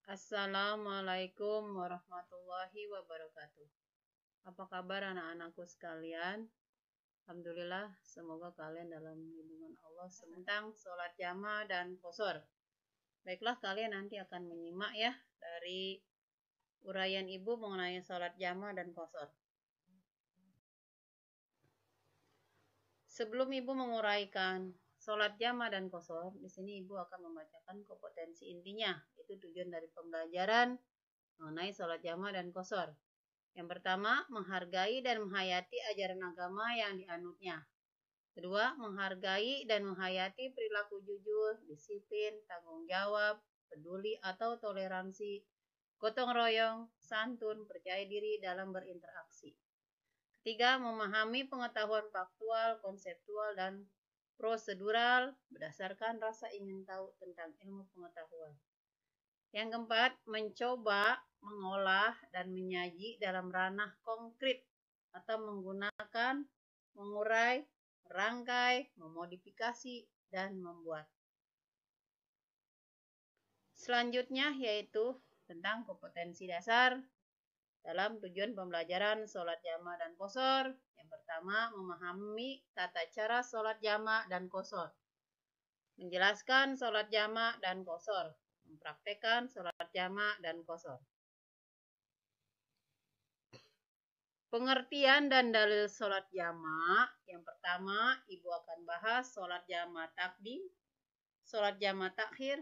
Assalamualaikum warahmatullahi wabarakatuh. Apa kabar anak-anakku sekalian? Alhamdulillah, semoga kalian dalam lindungan Allah tentang sholat jamaah dan qashar. Baiklah, kalian nanti akan menyimak ya dari uraian Ibu mengenai sholat jamaah dan qashar. Sebelum Ibu menguraikan sholat jamaah dan qashar, di sini Ibu akan membacakan kompetensi intinya, itu tujuan dari pembelajaran mengenai sholat jamaah dan qashar. Yang pertama, menghargai dan menghayati ajaran agama yang dianutnya. Kedua, menghargai dan menghayati perilaku jujur, disiplin, tanggung jawab, peduli atau toleransi, gotong royong, santun, percaya diri dalam berinteraksi. Ketiga, memahami pengetahuan faktual, konseptual, dan prosedural berdasarkan rasa ingin tahu tentang ilmu pengetahuan. Yang keempat, mencoba, mengolah, dan menyaji dalam ranah konkret atau menggunakan, mengurai, merangkai, memodifikasi, dan membuat. Selanjutnya yaitu tentang kompetensi dasar dalam tujuan pembelajaran sholat jamaah dan qashar. Yang pertama, memahami tata cara sholat jamaah dan qashar. Menjelaskan sholat jamaah dan qashar. Mempraktekkan sholat jamaah dan qashar. Pengertian dan dalil sholat jamaah. Yang pertama, Ibu akan bahas sholat jamaah takdim, sholat jamaah takhir,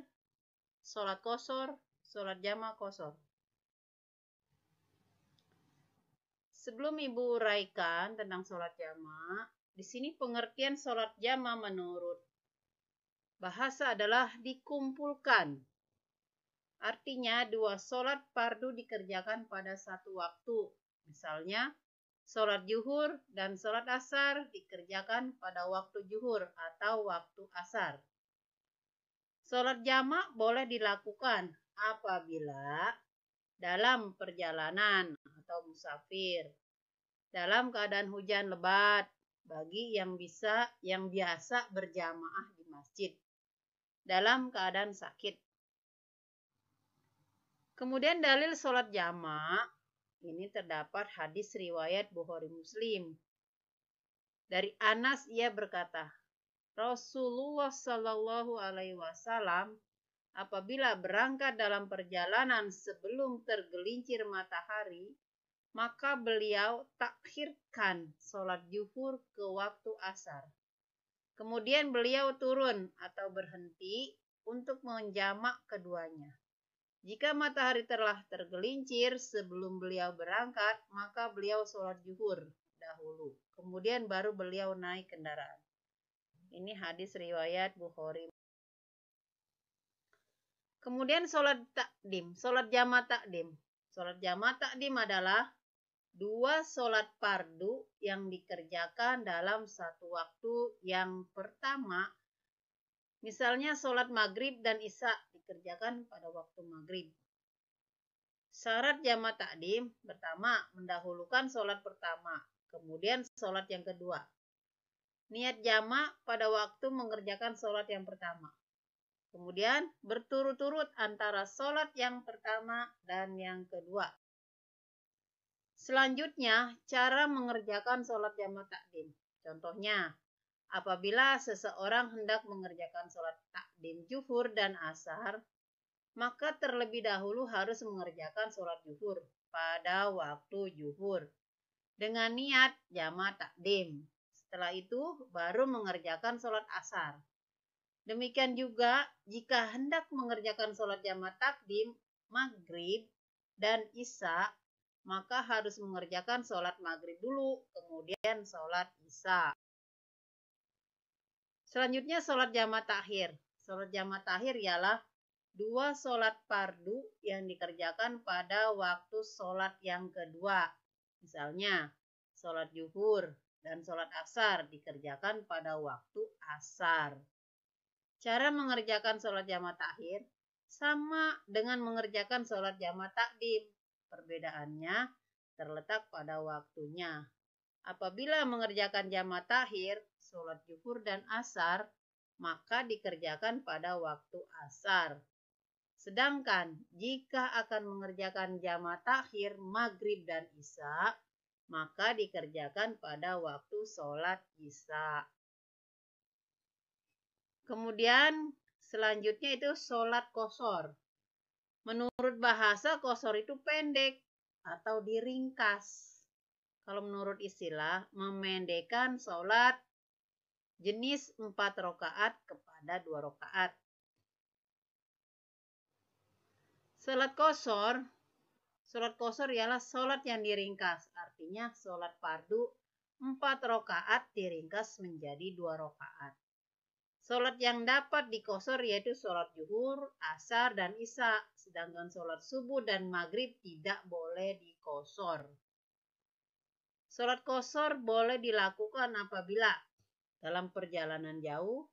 sholat qashar, sholat jamaah qashar. Sebelum Ibu uraikan tentang sholat jamaah, di sini pengertian sholat jamaah menurut bahasa adalah dikumpulkan. Artinya dua sholat fardu dikerjakan pada satu waktu. Misalnya, sholat zuhur dan sholat asar dikerjakan pada waktu zuhur atau waktu asar. Sholat jamaah boleh dilakukan apabila dalam perjalanan atau musafir, dalam keadaan hujan lebat bagi yang biasa berjamaah di masjid, dalam keadaan sakit. Kemudian dalil sholat jamaah ini terdapat hadis riwayat Bukhari Muslim. Dari Anas ia berkata, Rasulullah Shallallahu Alaihi Wasallam apabila berangkat dalam perjalanan sebelum tergelincir matahari, maka beliau takhirkan sholat zuhur ke waktu asar. Kemudian beliau turun atau berhenti untuk menjamak keduanya. Jika matahari telah tergelincir sebelum beliau berangkat, maka beliau sholat zuhur dahulu. Kemudian baru beliau naik kendaraan. Ini hadis riwayat Bukhari. Kemudian sholat takdim, sholat jamaah takdim. Sholat jamaah takdim adalah dua sholat fardu yang dikerjakan dalam satu waktu. Yang pertama, misalnya sholat maghrib dan isya dikerjakan pada waktu maghrib. Syarat jamaah takdim pertama, mendahulukan sholat pertama, kemudian sholat yang kedua. Niat jamaah pada waktu mengerjakan sholat yang pertama. Kemudian berturut-turut antara sholat yang pertama dan yang kedua. Selanjutnya, cara mengerjakan sholat jamaah takdim. Contohnya, apabila seseorang hendak mengerjakan sholat takdim zuhur dan asar, maka terlebih dahulu harus mengerjakan sholat zuhur pada waktu zuhur dengan niat jamaah takdim. Setelah itu baru mengerjakan sholat asar. Demikian juga jika hendak mengerjakan sholat jamaah takdim, maghrib, dan isya, maka harus mengerjakan sholat maghrib dulu, kemudian sholat isya. Selanjutnya sholat jamaah takhir. Sholat jamaah takhir ialah dua sholat fardu yang dikerjakan pada waktu sholat yang kedua. Misalnya, sholat zuhur dan sholat asar dikerjakan pada waktu asar. Cara mengerjakan sholat jamaah takhir sama dengan mengerjakan sholat jamaah takdim. Perbedaannya terletak pada waktunya. Apabila mengerjakan jamaah takhir, sholat zuhur dan asar maka dikerjakan pada waktu asar. Sedangkan jika akan mengerjakan jama' takhir maghrib dan isya, maka dikerjakan pada waktu sholat isya. Kemudian selanjutnya itu sholat qashar. Menurut bahasa qashar itu pendek atau diringkas. Kalau menurut istilah, memendekkan sholat jenis 4 rakaat kepada 2 rakaat. Sholat qashar ialah sholat yang diringkas. Artinya sholat fardu 4 rakaat diringkas menjadi 2 rakaat. Sholat yang dapat diqashar yaitu sholat zuhur, asar, dan isya. Sedangkan sholat subuh dan maghrib tidak boleh diqashar. Sholat qashar boleh dilakukan apabila dalam perjalanan jauh,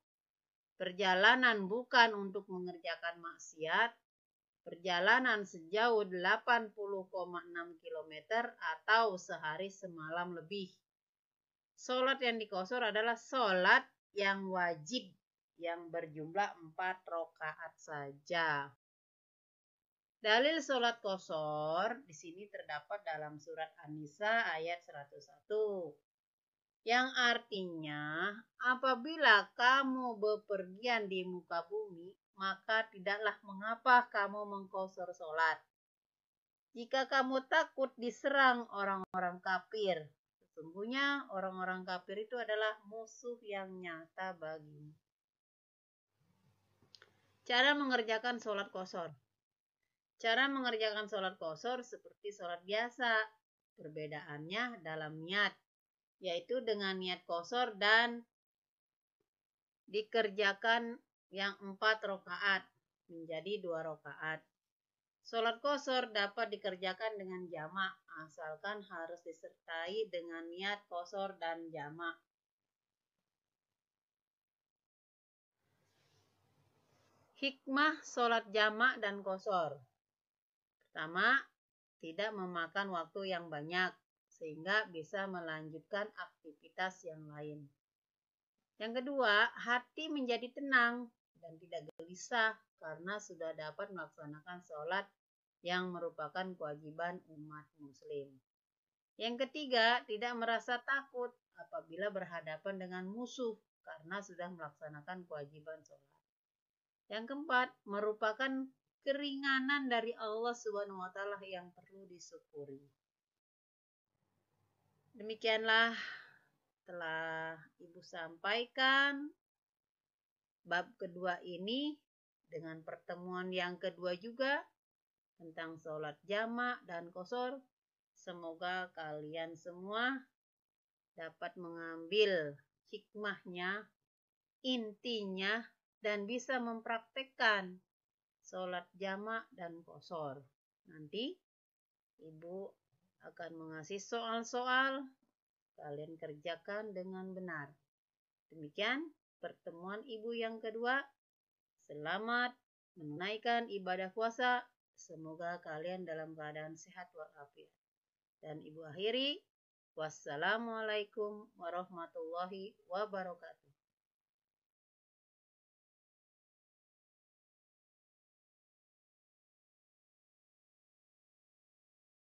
perjalanan bukan untuk mengerjakan maksiat, perjalanan sejauh 80,6 km atau sehari semalam lebih. Sholat yang diqashar adalah sholat yang wajib yang berjumlah 4 rakaat saja. Dalil sholat qashar di sini terdapat dalam surat An-Nisa ayat 101. Yang artinya, apabila kamu bepergian di muka bumi, maka tidaklah mengapa kamu mengqashar sholat. Jika kamu takut diserang orang-orang kafir, sesungguhnya orang-orang kafir itu adalah musuh yang nyata bagimu. Cara mengerjakan sholat qashar. Cara mengerjakan sholat qashar seperti sholat biasa. Perbedaannya dalam niat, yaitu dengan niat qashar dan dikerjakan yang 4 rakaat menjadi 2 rakaat. Sholat qashar dapat dikerjakan dengan jama', asalkan harus disertai dengan niat qashar dan jama'. Hikmah sholat jama' dan qashar. Pertama, tidak memakan waktu yang banyak, sehingga bisa melanjutkan aktivitas yang lain. Yang kedua, hati menjadi tenang dan tidak gelisah karena sudah dapat melaksanakan sholat yang merupakan kewajiban umat muslim. Yang ketiga, tidak merasa takut apabila berhadapan dengan musuh karena sudah melaksanakan kewajiban sholat. Yang keempat, merupakan keringanan dari Allah Subhanahu wa Ta'ala yang perlu disyukuri. Demikianlah telah Ibu sampaikan bab kedua ini dengan pertemuan yang kedua juga tentang sholat jama' dan qashar. Semoga kalian semua dapat mengambil hikmahnya, intinya, dan bisa mempraktekkan sholat jama' dan qashar. Nanti Ibu akan mengasih soal-soal, kalian kerjakan dengan benar. Demikian pertemuan Ibu yang kedua. Selamat menunaikan ibadah puasa. Semoga kalian dalam keadaan sehat walafiat. Dan Ibu akhiri, wassalamualaikum warahmatullahi wabarakatuh.